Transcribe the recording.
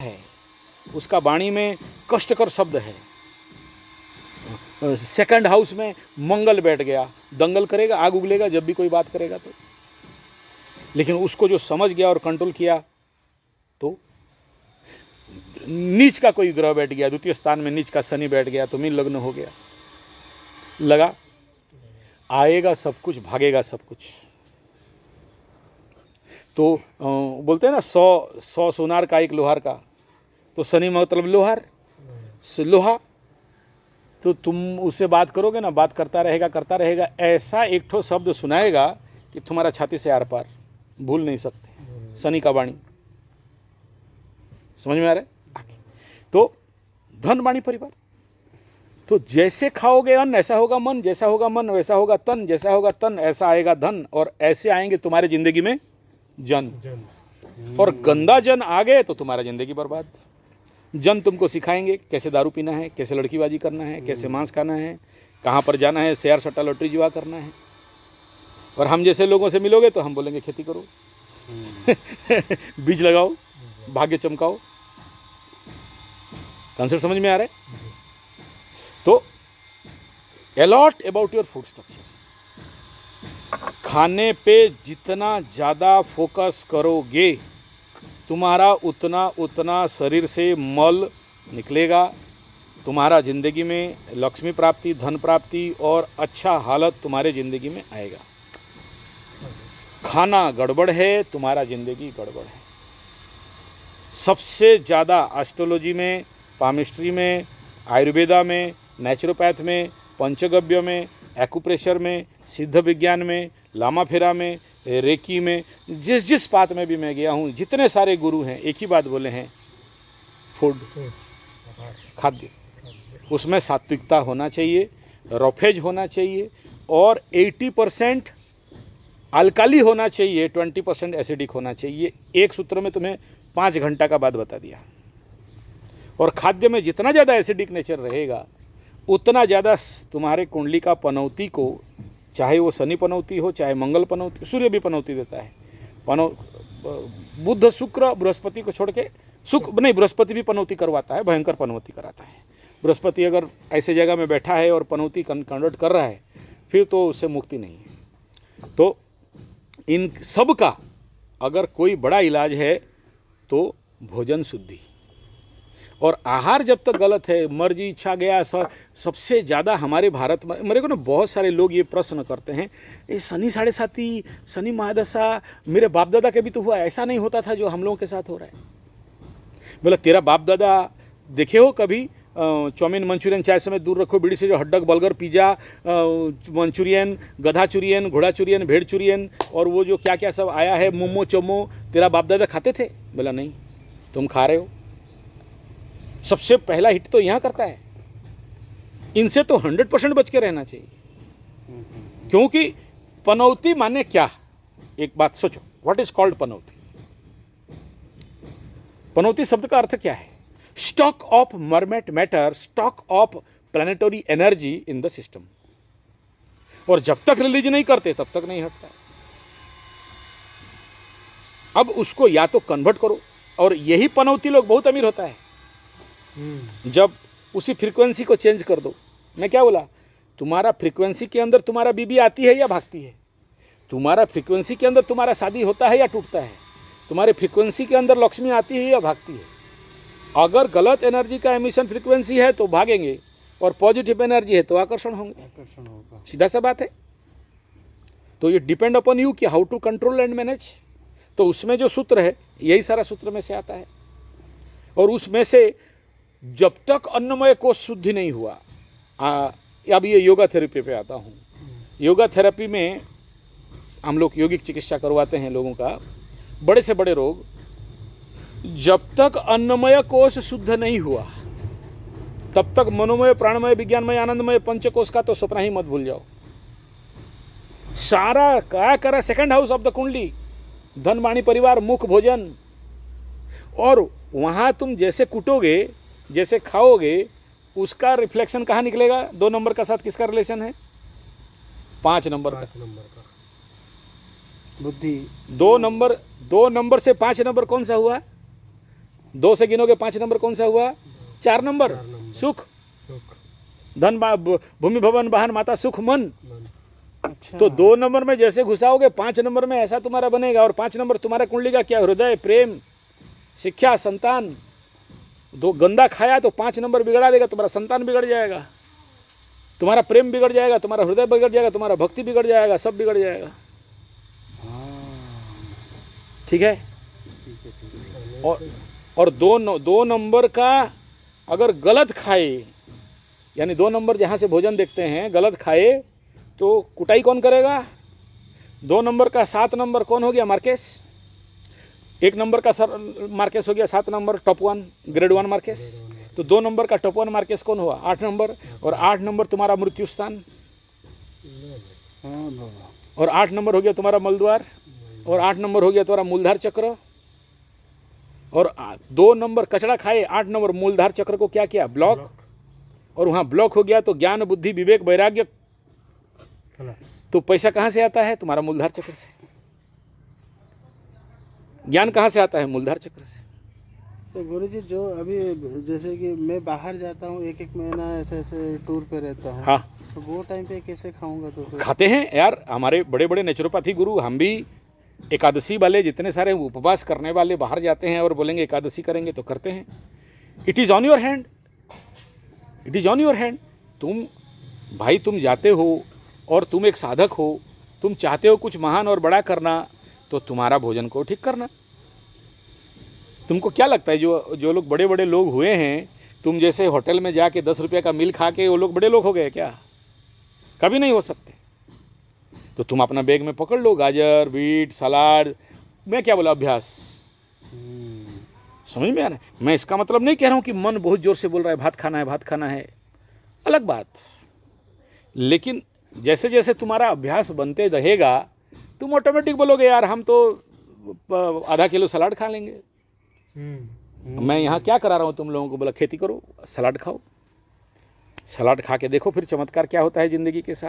है, उसका वाणी में कष्टकर शब्द है। सेकंड हाउस में मंगल बैठ गया, दंगल करेगा, आग उगलेगा जब भी कोई बात करेगा तो। लेकिन उसको जो समझ गया और कंट्रोल किया तो नीच का कोई ग्रह बैठ गया, द्वितीय स्थान में नीच का शनि बैठ गया तो मीन लग्न हो गया। लगा आएगा सब कुछ, भागेगा सब कुछ। तो बोलते हैं ना 100 सोनार का एक लोहार का, तो शनि मतलब लोहार, लोहा। तो तुम उससे बात करोगे ना, बात करता रहेगा, ऐसा एक ठो शब्द सुनाएगा कि तुम्हारा छाती से आर पार, भूल नहीं सकते। शनि का वाणी समझ में आ रहा है। तो धन वाणी परिवार, तो जैसे खाओगे अन्न ऐसा होगा मन, जैसा होगा मन वैसा होगा तन, जैसा होगा तन ऐसा आएगा धन, और ऐसे आएंगे तुम्हारे जिंदगी में जन। और गंदा जन आ गए तो तुम्हारा जिंदगी बर्बाद। जन तुमको सिखाएंगे कैसे दारू पीना है, कैसे लड़कीबाजी करना है, कैसे मांस खाना है, कहाँ पर जाना है, शेयर सट्टा लॉटरी जुआ करना है। और हम जैसे लोगों से मिलोगे तो हम बोलेंगे खेती करो, बीज लगाओ, भाग्य चमकाओ। कंसेप्ट समझ में आ रहा है। तो a lot about your food structure, खाने पे जितना ज़्यादा फोकस करोगे तुम्हारा उतना शरीर से मल निकलेगा, तुम्हारा ज़िंदगी में लक्ष्मी प्राप्ति, धन प्राप्ति और अच्छा हालत तुम्हारे ज़िंदगी में आएगा। खाना गड़बड़ है, तुम्हारा ज़िंदगी गड़बड़ है। सबसे ज़्यादा एस्ट्रोलॉजी में, पामिस्ट्री में, आयुर्वेदा में, नेचुरोपैथ में, पंचगव्य में, एक्यूप्रेशर में, सिद्ध विज्ञान में, लामा फेरा में, रेकी में, जिस बात में भी मैं गया हूँ, जितने सारे गुरु हैं एक ही बात बोले हैं, फूड, खाद्य। उसमें सात्विकता होना चाहिए, रफेज होना चाहिए, और 80% अल्काली होना चाहिए, 20% एसिडिक होना चाहिए। एक सूत्र में तुम्हें 5 घंटा का बाद बता दिया। और खाद्य में जितना ज़्यादा एसिडिक नेचर रहेगा उतना ज़्यादा तुम्हारे कुंडली का पनौती को, चाहे वो शनि पनौती हो, चाहे मंगल पनौती, सूर्य भी पनौती देता है। बुध शुक्र बृहस्पति को छोड़ के, बृहस्पति भी पनौती करवाता है, भयंकर पनौती कराता है। बृहस्पति अगर ऐसे जगह में बैठा है और पनौती कन्वर्ट कर रहा है, फिर तो उससे मुक्ति नहीं है। तो इन सब का अगर कोई बड़ा इलाज है तो भोजन शुद्धि। और आहार जब तक गलत है, मर्जी इच्छा गया, सबसे ज़्यादा हमारे भारत में, मेरे को ना बहुत सारे लोग ये प्रश्न करते हैं, ये शनि 7.5, शनि महादशा, मेरे बाप दादा के भी तो हुआ, ऐसा नहीं होता था जो हम लोगों के साथ हो रहा है। बोला तेरा बाप दादा देखे हो कभी चाउमीन मंचूरियन, चाय समेत दूर रखो, बीड़ी से जो हड्डक बर्गर, पिज़्ज़ा, मंचूरियन, गधा चूरियन, घोड़ा चूरियन, भेड़ चूरियन, और वो जो क्या क्या सब आया है, मोमो चोमो, तेरा बाप दादा खाते थे? बोला नहीं, तुम खा रहे हो। सबसे पहला हिट तो यहाँ करता है। इनसे तो 100% बच के रहना चाहिए। क्योंकि पनौती माने क्या? एक बात सोचो, व्हाट इज कॉल्ड पनौती? पनौती शब्द का अर्थ क्या है? Stock of marmet matter, stock of planetary energy in the system. और जब तक रिलीज नहीं करते तब तक नहीं हटता। अब उसको या तो कन्वर्ट करो, और यही पनौती लोग बहुत अमीर होता है जब उसी फ्रीक्वेंसी को चेंज कर दो। मैं क्या बोला? तुम्हारा फ्रीक्वेंसी के अंदर तुम्हारा बीबी आती है या भागती है? तुम्हारा फ्रीक्वेंसी के अंदर तुम्हारा शादी होता है या टूटता है? तुम्हारे फ्रीक्वेंसी के अंदर लक्ष्मी आती है या भागती है? अगर गलत एनर्जी का एमिशन फ्रीक्वेंसी है तो भागेंगे, और पॉजिटिव एनर्जी है तो आकर्षण होंगे। आकर्षण होगा, सीधा सा बात है। तो ये डिपेंड अपॉन यू कि how to control and manage. तो उसमें जो सूत्र है यही सारा सूत्र में से आता है। और उसमें से जब तक अन्नमय कोश शुद्धि नहीं हुआ, अब ये योगा थेरेपी पे आता हूँ। योगा थेरेपी में हम लोग यौगिक चिकित्सा करवाते हैं लोगों का, बड़े से बड़े रोग। जब तक अन्नमय कोश शुद्ध नहीं हुआ तब तक मनोमय, प्राणमय, विज्ञानमय, आनंदमय पंचकोश का तो सपना ही मत भूल जाओ। सारा क्या करा? सेकंड हाउस ऑफ द कुंडली, धन वाणी परिवार, मुख, भोजन। और वहां तुम जैसे कुटोगे, जैसे खाओगे, उसका रिफ्लेक्शन कहाँ निकलेगा? 2 नंबर का साथ किसका रिलेशन है? 5 नंबर का बुद्धि। 2 नंबर से 5 नंबर कौन सा हुआ? 2 से गिनोगे 5 नंबर कौन सा हुआ? 4 नंबर सुख। धन भूमि भवन वाहन माता सुख मन। अच्छा। तो 2 नंबर में जैसे घुसाओगे 5 नंबर में ऐसा तुम्हारा बनेगा। और 5 नंबर तुम्हारा कुंडली का क्या? हृदय, प्रेम, शिक्षा, संतान। 2 गंदा खाया तो 5 नंबर बिगड़ा देगा, तुम्हारा संतान बिगड़ जाएगा, तुम्हारा प्रेम बिगड़ जाएगा, तुम्हारा हृदय बिगड़ जाएगा, तुम्हारा भक्ति बिगड़ जाएगा, सब बिगड़ जाएगा। ठीक है। और 2 नंबर का अगर गलत खाए, यानी 2 नंबर जहाँ से भोजन देखते हैं गलत खाए तो कुटाई कौन करेगा? 2 नंबर का 7 नंबर कौन हो गया? मार्केस। 1 नंबर का मार्केस हो गया 7 नंबर टॉप 1 ग्रेड 1 मार्केस। तो 2 नंबर का टॉप 1 मार्केस कौन हुआ? 8 नंबर। और 8 नंबर तुम्हारा मृत्यु स्थान। और 8 नंबर हो गया तुम्हारा मलद्वार। और 8 नंबर हो गया तुम्हारा मूलधार चक्र। और 2 नंबर कचड़ा खाए, 8 नंबर मूलधार चक्र को क्या किया? ब्लॉक। और वहाँ ब्लॉक हो गया तो ज्ञान, बुद्धि, विवेक, वैराग्य। तो पैसा कहाँ से आता है? तुम्हारा मूलधार चक्र से। ज्ञान कहाँ से आता है? मूलधार चक्र से। तो गुरुजी जो अभी जैसे कि मैं बाहर जाता हूँ 1-1 महीना ऐसे टूर पे रहता हूँ। हाँ, तो वो टाइम पे कैसे खाऊंगा? तो फिर खाते हैं यार। हमारे बड़े बड़े नेचुरोपैथी गुरु, हम भी एकादशी वाले, जितने सारे उपवास करने वाले बाहर जाते हैं और बोलेंगे एकादशी करेंगे तो करते हैं। It is on your hand, it is on your hand. तुम भाई, तुम जाते हो और तुम एक साधक हो, तुम चाहते हो कुछ महान और बड़ा करना, तो तुम्हारा भोजन को ठीक करना। तुमको क्या लगता है जो लोग बड़े बड़े लोग हुए हैं, तुम जैसे होटल में जाके 10 रुपये का मील खा के वो लोग बड़े लोग हो गए क्या? कभी नहीं हो सकते। तो तुम अपना बैग में पकड़ लो गाजर, बीट, सलाद। मैं क्या बोला? अभ्यास। समझ में आ रहा है? मैं इसका मतलब नहीं कह रहा हूँ कि मन बहुत जोर से बोल रहा है भात खाना है, भात खाना है, अलग बात। लेकिन जैसे जैसे तुम्हारा अभ्यास बनते रहेगा तुम ऑटोमेटिक बोलोगे यार हम तो आधा किलो सलाद खा लेंगे। मैं यहाँ क्या करा रहा हूँ तुम लोगों को? बोला खेती करो, सलाद खाओ। सलाद खा के देखो फिर चमत्कार क्या होता है ज़िंदगी के साथ।